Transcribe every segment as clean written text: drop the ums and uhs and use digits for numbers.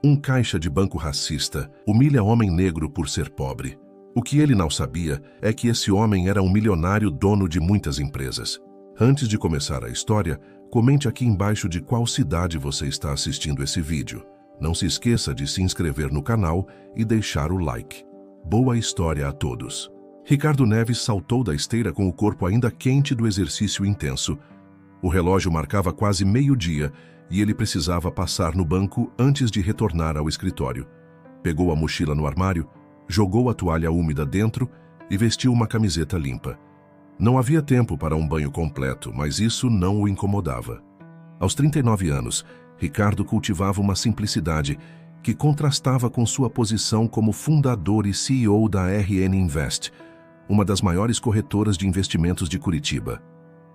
Um caixa de banco racista humilha homem negro por ser pobre. O que ele não sabia é que esse homem era um milionário dono de muitas empresas. Antes de começar a história, comente aqui embaixo de qual cidade você está assistindo esse vídeo. Não se esqueça de se inscrever no canal e deixar o like. Boa história a todos. Ricardo Neves saltou da esteira com o corpo ainda quente do exercício intenso. O relógio marcava quase meio-dia e ele precisava passar no banco antes de retornar ao escritório. Pegou a mochila no armário, jogou a toalha úmida dentro e vestiu uma camiseta limpa. Não havia tempo para um banho completo, mas isso não o incomodava. Aos 39 anos, Ricardo cultivava uma simplicidade que contrastava com sua posição como fundador e CEO da RN Invest, uma das maiores corretoras de investimentos de Curitiba.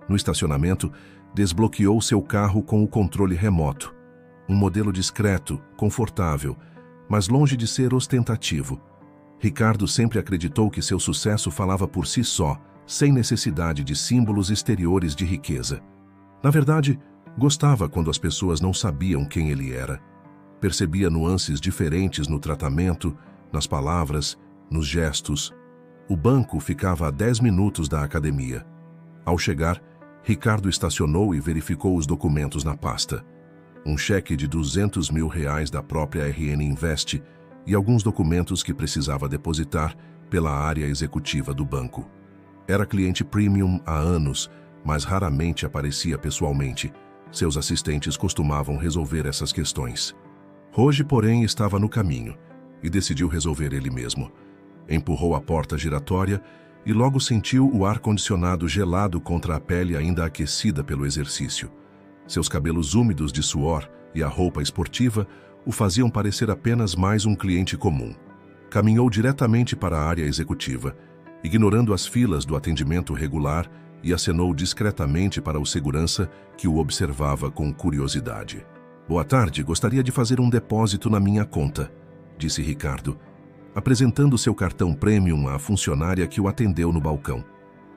No estacionamento, desbloqueou seu carro com o controle remoto. Um modelo discreto, confortável, mas longe de ser ostentativo. Ricardo sempre acreditou que seu sucesso falava por si só, sem necessidade de símbolos exteriores de riqueza. Na verdade, gostava quando as pessoas não sabiam quem ele era. Percebia nuances diferentes no tratamento, nas palavras, nos gestos. O banco ficava a 10 minutos da academia. Ao chegar, Ricardo estacionou e verificou os documentos na pasta. Um cheque de R$200 mil da própria RN Invest e alguns documentos que precisava depositar pela área executiva do banco. Era cliente premium há anos, mas raramente aparecia pessoalmente. Seus assistentes costumavam resolver essas questões. Hoje, porém, estava no caminho e decidiu resolver ele mesmo. Empurrou a porta giratória e logo sentiu o ar-condicionado gelado contra a pele ainda aquecida pelo exercício. Seus cabelos úmidos de suor e a roupa esportiva o faziam parecer apenas mais um cliente comum. Caminhou diretamente para a área executiva, ignorando as filas do atendimento regular, e acenou discretamente para o segurança que o observava com curiosidade. "Boa tarde, gostaria de fazer um depósito na minha conta", disse Ricardo, apresentando seu cartão premium à funcionária que o atendeu no balcão.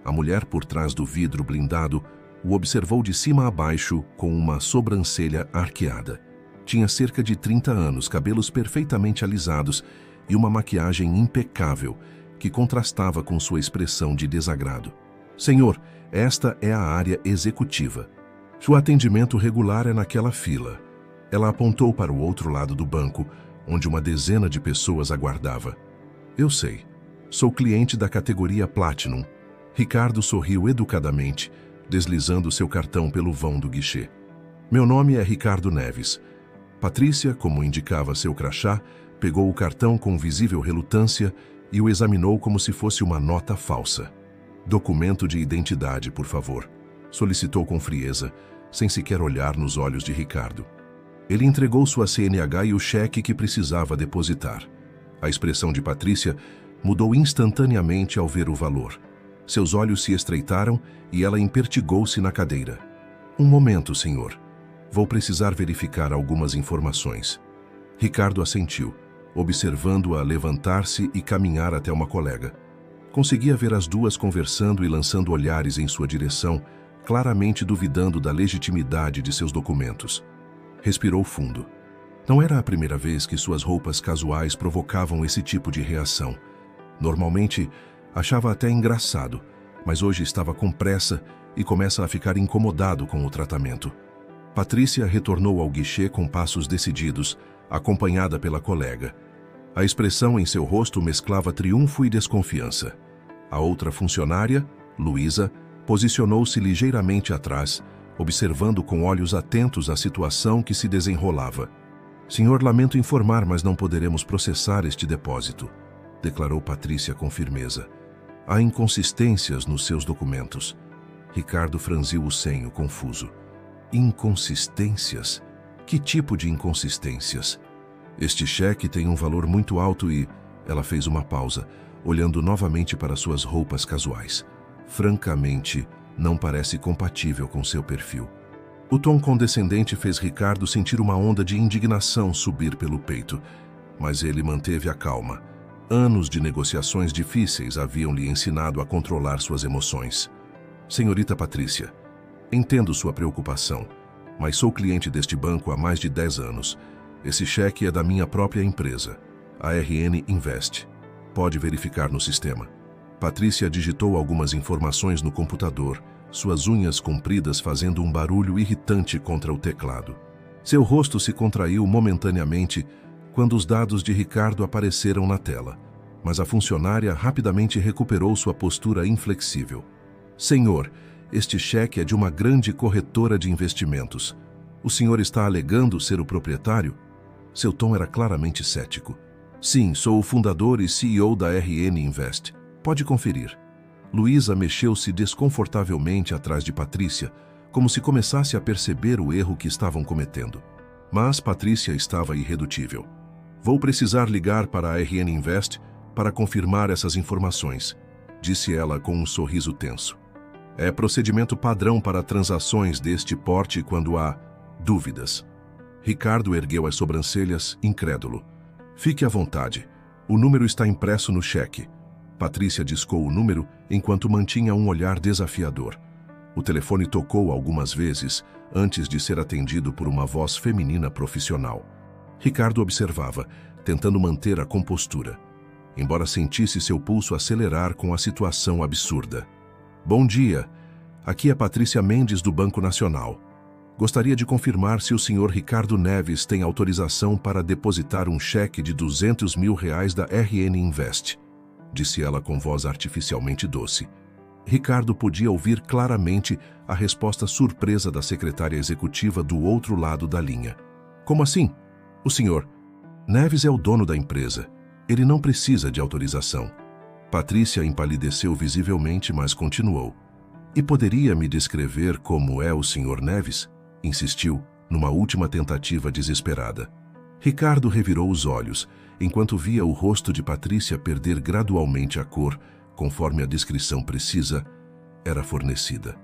A mulher por trás do vidro blindado o observou de cima a baixo com uma sobrancelha arqueada. Tinha cerca de 30 anos, cabelos perfeitamente alisados e uma maquiagem impecável que contrastava com sua expressão de desagrado. "Senhor, esta é a área executiva. Seu atendimento regular é naquela fila." Ela apontou para o outro lado do banco, onde uma dezena de pessoas aguardava. "Eu sei. Sou cliente da categoria Platinum." Ricardo sorriu educadamente, deslizando seu cartão pelo vão do guichê. "Meu nome é Ricardo Neves." Patrícia, como indicava seu crachá, pegou o cartão com visível relutância e o examinou como se fosse uma nota falsa. "Documento de identidade, por favor", solicitou com frieza, sem sequer olhar nos olhos de Ricardo. Ele entregou sua CNH e o cheque que precisava depositar. A expressão de Patrícia mudou instantaneamente ao ver o valor. Seus olhos se estreitaram e ela impertigou-se na cadeira. "Um momento, senhor. Vou precisar verificar algumas informações." Ricardo assentiu, observando-a levantar-se e caminhar até uma colega. Conseguia ver as duas conversando e lançando olhares em sua direção, claramente duvidando da legitimidade de seus documentos. Respirou fundo. Não era a primeira vez que suas roupas casuais provocavam esse tipo de reação. Normalmente, achava até engraçado, mas hoje estava com pressa e começa a ficar incomodado com o tratamento. Patrícia retornou ao guichê com passos decididos, acompanhada pela colega. A expressão em seu rosto mesclava triunfo e desconfiança. A outra funcionária, Luísa, posicionou-se ligeiramente atrás, observando com olhos atentos a situação que se desenrolava. "Senhor, lamento informar, mas não poderemos processar este depósito", declarou Patrícia com firmeza. "Há inconsistências nos seus documentos." Ricardo franziu o senho, confuso. "Inconsistências? Que tipo de inconsistências?" "Este cheque tem um valor muito alto e..." Ela fez uma pausa, olhando novamente para suas roupas casuais. "Francamente, não parece compatível com seu perfil." O tom condescendente fez Ricardo sentir uma onda de indignação subir pelo peito, mas ele manteve a calma. Anos de negociações difíceis haviam lhe ensinado a controlar suas emoções. "Senhorita Patrícia, entendo sua preocupação, mas sou cliente deste banco há mais de 10 anos Esse cheque é da minha própria empresa, a RN Invest. Pode verificar no sistema. Patrícia digitou algumas informações no computador, suas unhas compridas fazendo um barulho irritante contra o teclado. Seu rosto se contraiu momentaneamente quando os dados de Ricardo apareceram na tela, mas a funcionária rapidamente recuperou sua postura inflexível. Senhor, este cheque é de uma grande corretora de investimentos. O senhor está alegando ser o proprietário? Seu tom era claramente cético. Sim, sou o fundador e CEO da RN Invest. Pode conferir. Luísa mexeu-se desconfortavelmente atrás de Patrícia, como se começasse a perceber o erro que estavam cometendo. Mas Patrícia estava irredutível. Vou precisar ligar para a RN Invest para confirmar essas informações, disse ela com um sorriso tenso. É procedimento padrão para transações deste porte quando há dúvidas. Ricardo ergueu as sobrancelhas, incrédulo. Fique à vontade. O número está impresso no cheque. Patrícia discou o número enquanto mantinha um olhar desafiador. O telefone tocou algumas vezes antes de ser atendido por uma voz feminina profissional. Ricardo observava, tentando manter a compostura, embora sentisse seu pulso acelerar com a situação absurda. Bom dia. Aqui é Patrícia Mendes do Banco Nacional. Gostaria de confirmar se o senhor Ricardo Neves tem autorização para depositar um cheque de R$200 mil da RN Invest, disse ela com voz artificialmente doce. Ricardo podia ouvir claramente a resposta surpresa da secretária executiva do outro lado da linha. Como assim? O senhor Neves é o dono da empresa. Ele não precisa de autorização. Patrícia empalideceu visivelmente, mas continuou. E poderia me descrever como é o senhor Neves? Insistiu, numa última tentativa desesperada. Ricardo revirou os olhos, enquanto via o rosto de Patrícia perder gradualmente a cor, conforme a descrição precisa era fornecida.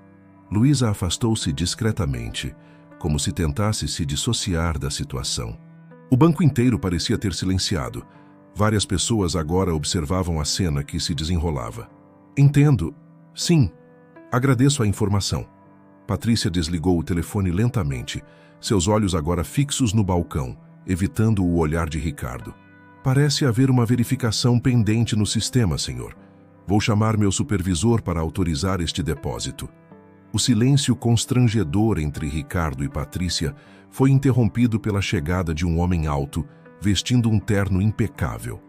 Luísa afastou-se discretamente, como se tentasse se dissociar da situação. O banco inteiro parecia ter silenciado. Várias pessoas agora observavam a cena que se desenrolava. Entendo. Sim. Agradeço a informação. Patrícia desligou o telefone lentamente, seus olhos agora fixos no balcão, evitando o olhar de Ricardo. Parece haver uma verificação pendente no sistema, senhor. Vou chamar meu supervisor para autorizar este depósito. O silêncio constrangedor entre Ricardo e Patrícia foi interrompido pela chegada de um homem alto, vestindo um terno impecável.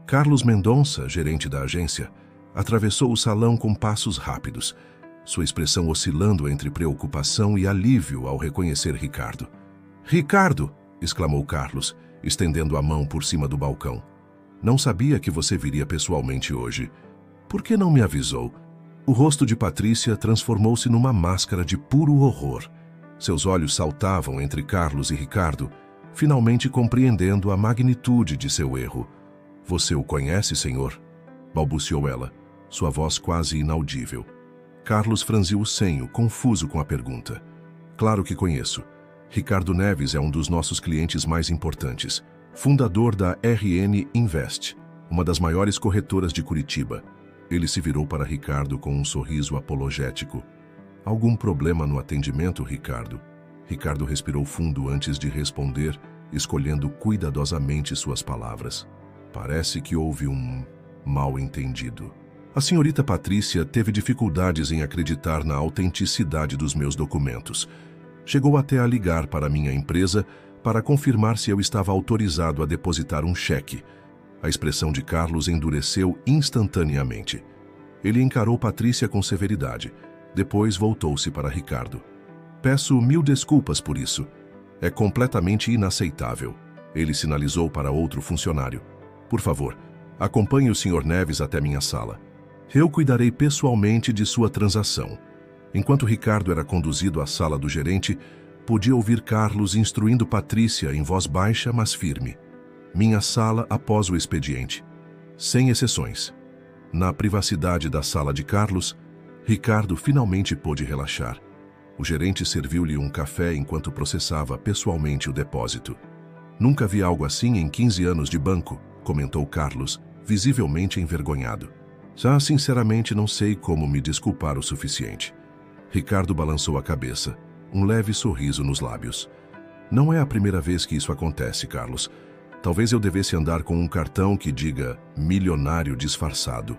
Carlos Mendonça, gerente da agência, atravessou o salão com passos rápidos, sua expressão oscilando entre preocupação e alívio ao reconhecer Ricardo. «Ricardo!» exclamou Carlos, estendendo a mão por cima do balcão. «Não sabia que você viria pessoalmente hoje. Por que não me avisou?» O rosto de Patrícia transformou-se numa máscara de puro horror. Seus olhos saltavam entre Carlos e Ricardo, finalmente compreendendo a magnitude de seu erro. «Você o conhece, senhor?» balbuciou ela, sua voz quase inaudível. Carlos franziu o senho, confuso com a pergunta. «Claro que conheço. Ricardo Neves é um dos nossos clientes mais importantes, fundador da RN Invest, uma das maiores corretoras de Curitiba». Ele se virou para Ricardo com um sorriso apologético. «Algum problema no atendimento, Ricardo?» Ricardo respirou fundo antes de responder, escolhendo cuidadosamente suas palavras. «Parece que houve um mal-entendido. A senhorita Patrícia teve dificuldades em acreditar na autenticidade dos meus documentos. Chegou até a ligar para minha empresa para confirmar se eu estava autorizado a depositar um cheque. A expressão de Carlos endureceu instantaneamente. Ele encarou Patrícia com severidade. Depois voltou-se para Ricardo. «Peço 1000 desculpas por isso. É completamente inaceitável». Ele sinalizou para outro funcionário. «Por favor, acompanhe o Sr. Neves até minha sala. Eu cuidarei pessoalmente de sua transação». Enquanto Ricardo era conduzido à sala do gerente, podia ouvir Carlos instruindo Patrícia em voz baixa, mas firme. Minha sala após o expediente. Sem exceções. Na privacidade da sala de Carlos, Ricardo finalmente pôde relaxar. O gerente serviu-lhe um café enquanto processava pessoalmente o depósito. «Nunca vi algo assim em 15 anos de banco», comentou Carlos, visivelmente envergonhado. «Já sinceramente não sei como me desculpar o suficiente». Ricardo balançou a cabeça, um leve sorriso nos lábios. Não é a primeira vez que isso acontece, Carlos. Talvez eu devesse andar com um cartão que diga milionário disfarçado,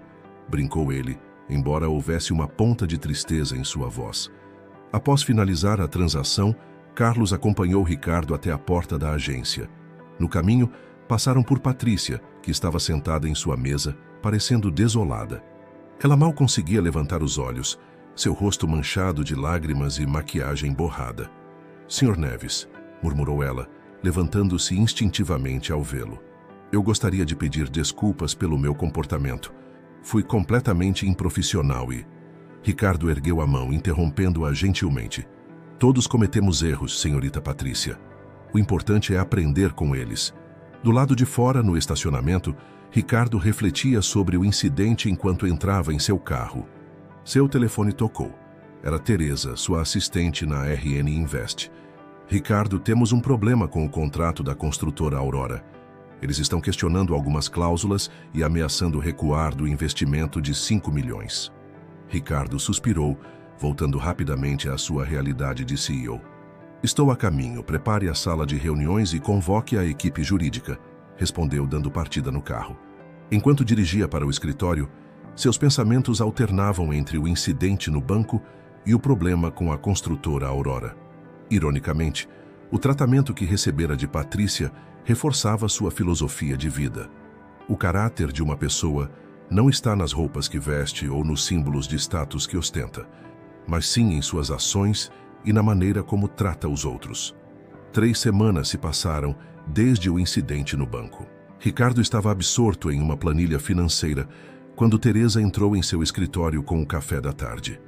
brincou ele, embora houvesse uma ponta de tristeza em sua voz. Após finalizar a transação, Carlos acompanhou Ricardo até a porta da agência. No caminho, passaram por Patrícia, que estava sentada em sua mesa, parecendo desolada. Ela mal conseguia levantar os olhos, seu rosto manchado de lágrimas e maquiagem borrada. Sr. Neves, murmurou ela, levantando-se instintivamente ao vê-lo. Eu gostaria de pedir desculpas pelo meu comportamento. Fui completamente improfissional e... Ricardo ergueu a mão, interrompendo-a gentilmente. Todos cometemos erros, senhorita Patrícia. O importante é aprender com eles. Do lado de fora, no estacionamento, Ricardo refletia sobre o incidente enquanto entrava em seu carro. Seu telefone tocou. Era Teresa, sua assistente na RN Invest. Ricardo, temos um problema com o contrato da construtora Aurora. Eles estão questionando algumas cláusulas e ameaçando recuar do investimento de 5 milhões. Ricardo suspirou, voltando rapidamente à sua realidade de CEO. Estou a caminho, prepare a sala de reuniões e convoque a equipe jurídica, respondeu dando partida no carro. Enquanto dirigia para o escritório, seus pensamentos alternavam entre o incidente no banco e o problema com a construtora Aurora. Ironicamente, o tratamento que recebera de Patrícia reforçava sua filosofia de vida. O caráter de uma pessoa não está nas roupas que veste ou nos símbolos de status que ostenta, mas sim em suas ações e na maneira como trata os outros. 3 semanas se passaram desde o incidente no banco. Ricardo estava absorto em uma planilha financeira quando Teresa entrou em seu escritório com o café da tarde.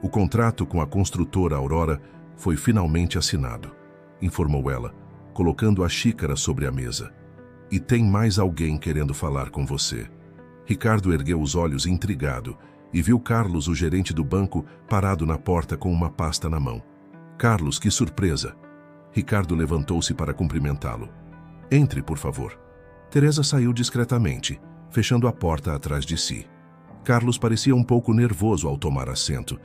O contrato com a construtora Aurora foi finalmente assinado, informou ela, colocando a xícara sobre a mesa. E tem mais alguém querendo falar com você. Ricardo ergueu os olhos intrigado e viu Carlos, o gerente do banco, parado na porta com uma pasta na mão. Carlos, que surpresa! Ricardo levantou-se para cumprimentá-lo. Entre, por favor. Teresa saiu discretamente, fechando a porta atrás de si. Carlos parecia um pouco nervoso ao tomar assento.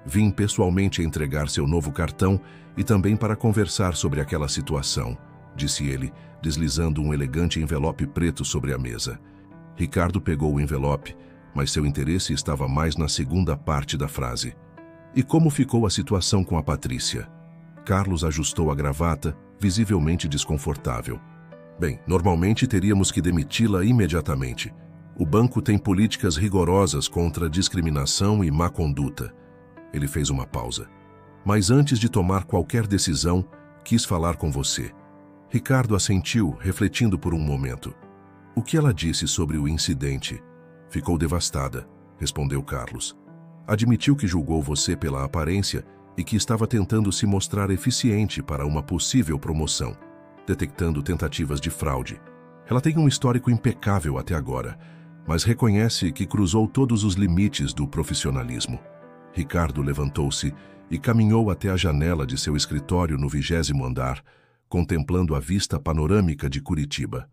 Vim pessoalmente entregar seu novo cartão e também para conversar sobre aquela situação, disse ele, deslizando um elegante envelope preto sobre a mesa. Ricardo pegou o envelope, mas seu interesse estava mais na segunda parte da frase. E como ficou a situação com a Patrícia? Carlos ajustou a gravata, visivelmente desconfortável. Bem, normalmente teríamos que demiti-la imediatamente. O banco tem políticas rigorosas contra discriminação e má conduta. Ele fez uma pausa. Mas antes de tomar qualquer decisão, quis falar com você. Ricardo assentiu, refletindo por um momento. O que ela disse sobre o incidente? Ficou devastada, respondeu Carlos. Admitiu que julgou você pela aparência e que estava tentando se mostrar eficiente para uma possível promoção, detectando tentativas de fraude. Ela tem um histórico impecável até agora, mas reconhece que cruzou todos os limites do profissionalismo. Ricardo levantou-se e caminhou até a janela de seu escritório no 20º andar, contemplando a vista panorâmica de Curitiba.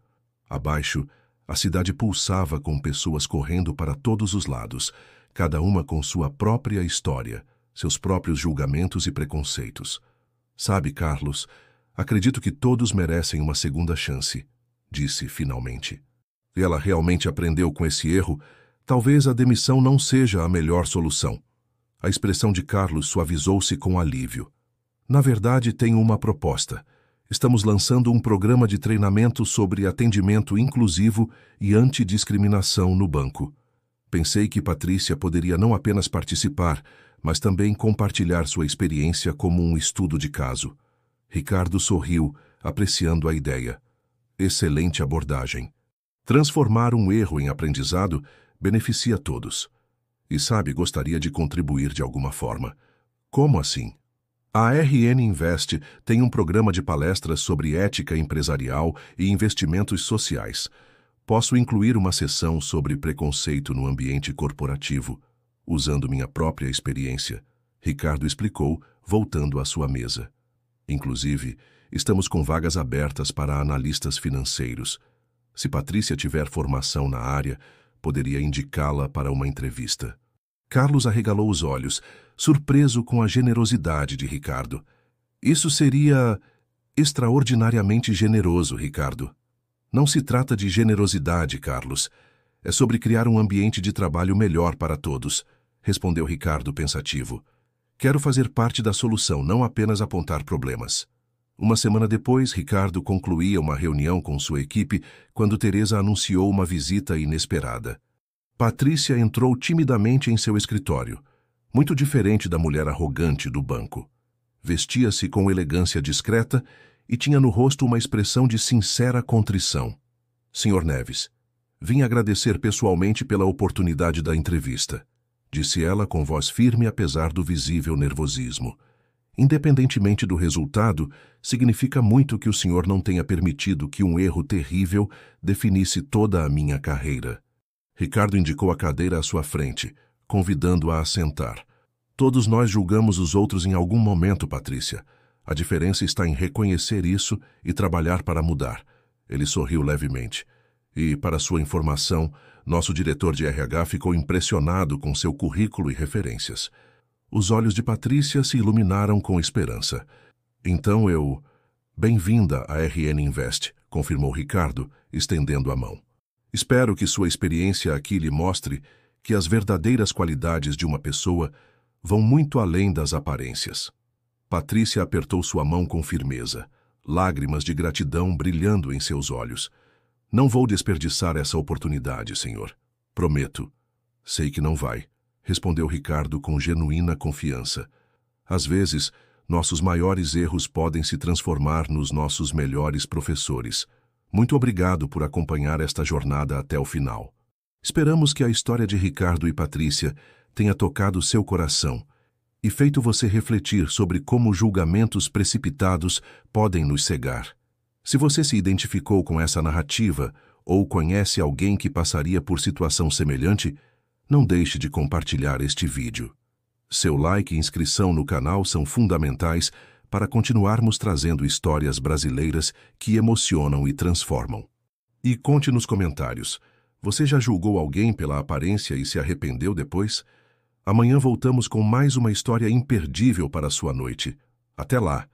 Abaixo, a cidade pulsava com pessoas correndo para todos os lados, cada uma com sua própria história, seus próprios julgamentos e preconceitos. Sabe, Carlos, acredito que todos merecem uma segunda chance, disse finalmente. E ela realmente aprendeu com esse erro, talvez a demissão não seja a melhor solução. A expressão de Carlos suavizou-se com alívio. Na verdade, tenho uma proposta. Estamos lançando um programa de treinamento sobre atendimento inclusivo e antidiscriminação no banco. Pensei que Patrícia poderia não apenas participar, mas também compartilhar sua experiência como um estudo de caso. Ricardo sorriu, apreciando a ideia. Excelente abordagem. Transformar um erro em aprendizado beneficia todos. E sabe, gostaria de contribuir de alguma forma. Como assim? A RN Invest tem um programa de palestras sobre ética empresarial e investimentos sociais. Posso incluir uma sessão sobre preconceito no ambiente corporativo, usando minha própria experiência, Ricardo explicou, voltando à sua mesa. Inclusive, estamos com vagas abertas para analistas financeiros. Se Patrícia tiver formação na área, poderia indicá-la para uma entrevista. Carlos arregalou os olhos, surpreso com a generosidade de Ricardo. Isso seria... Extraordinariamente generoso, Ricardo. Não se trata de generosidade, Carlos. É sobre criar um ambiente de trabalho melhor para todos, respondeu Ricardo pensativo. Quero fazer parte da solução, não apenas apontar problemas. Uma semana depois, Ricardo concluía uma reunião com sua equipe quando Teresa anunciou uma visita inesperada. Patrícia entrou timidamente em seu escritório, muito diferente da mulher arrogante do banco. Vestia-se com elegância discreta e tinha no rosto uma expressão de sincera contrição. Sr. Neves, vim agradecer pessoalmente pela oportunidade da entrevista, disse ela com voz firme apesar do visível nervosismo. Independentemente do resultado, significa muito que o senhor não tenha permitido que um erro terrível definisse toda a minha carreira. Ricardo indicou a cadeira à sua frente, convidando-a a sentar. Todos nós julgamos os outros em algum momento, Patrícia. A diferença está em reconhecer isso e trabalhar para mudar. Ele sorriu levemente. E, para sua informação, nosso diretor de RH ficou impressionado com seu currículo e referências. Os olhos de Patrícia se iluminaram com esperança. Então eu... Bem-vinda à RN Invest, confirmou Ricardo, estendendo a mão. Espero que sua experiência aqui lhe mostre que as verdadeiras qualidades de uma pessoa vão muito além das aparências. Patrícia apertou sua mão com firmeza, lágrimas de gratidão brilhando em seus olhos. Não vou desperdiçar essa oportunidade, senhor. Prometo. Sei que não vai, respondeu Ricardo com genuína confiança. Às vezes, nossos maiores erros podem se transformar nos nossos melhores professores. Muito obrigado por acompanhar esta jornada até o final. Esperamos que a história de Ricardo e Patrícia tenha tocado seu coração e feito você refletir sobre como julgamentos precipitados podem nos cegar. Se você se identificou com essa narrativa ou conhece alguém que passaria por situação semelhante, não deixe de compartilhar este vídeo. Seu like e inscrição no canal são fundamentais para continuarmos trazendo histórias brasileiras que emocionam e transformam. E conte nos comentários, você já julgou alguém pela aparência e se arrependeu depois? Amanhã voltamos com mais uma história imperdível para a sua noite. Até lá!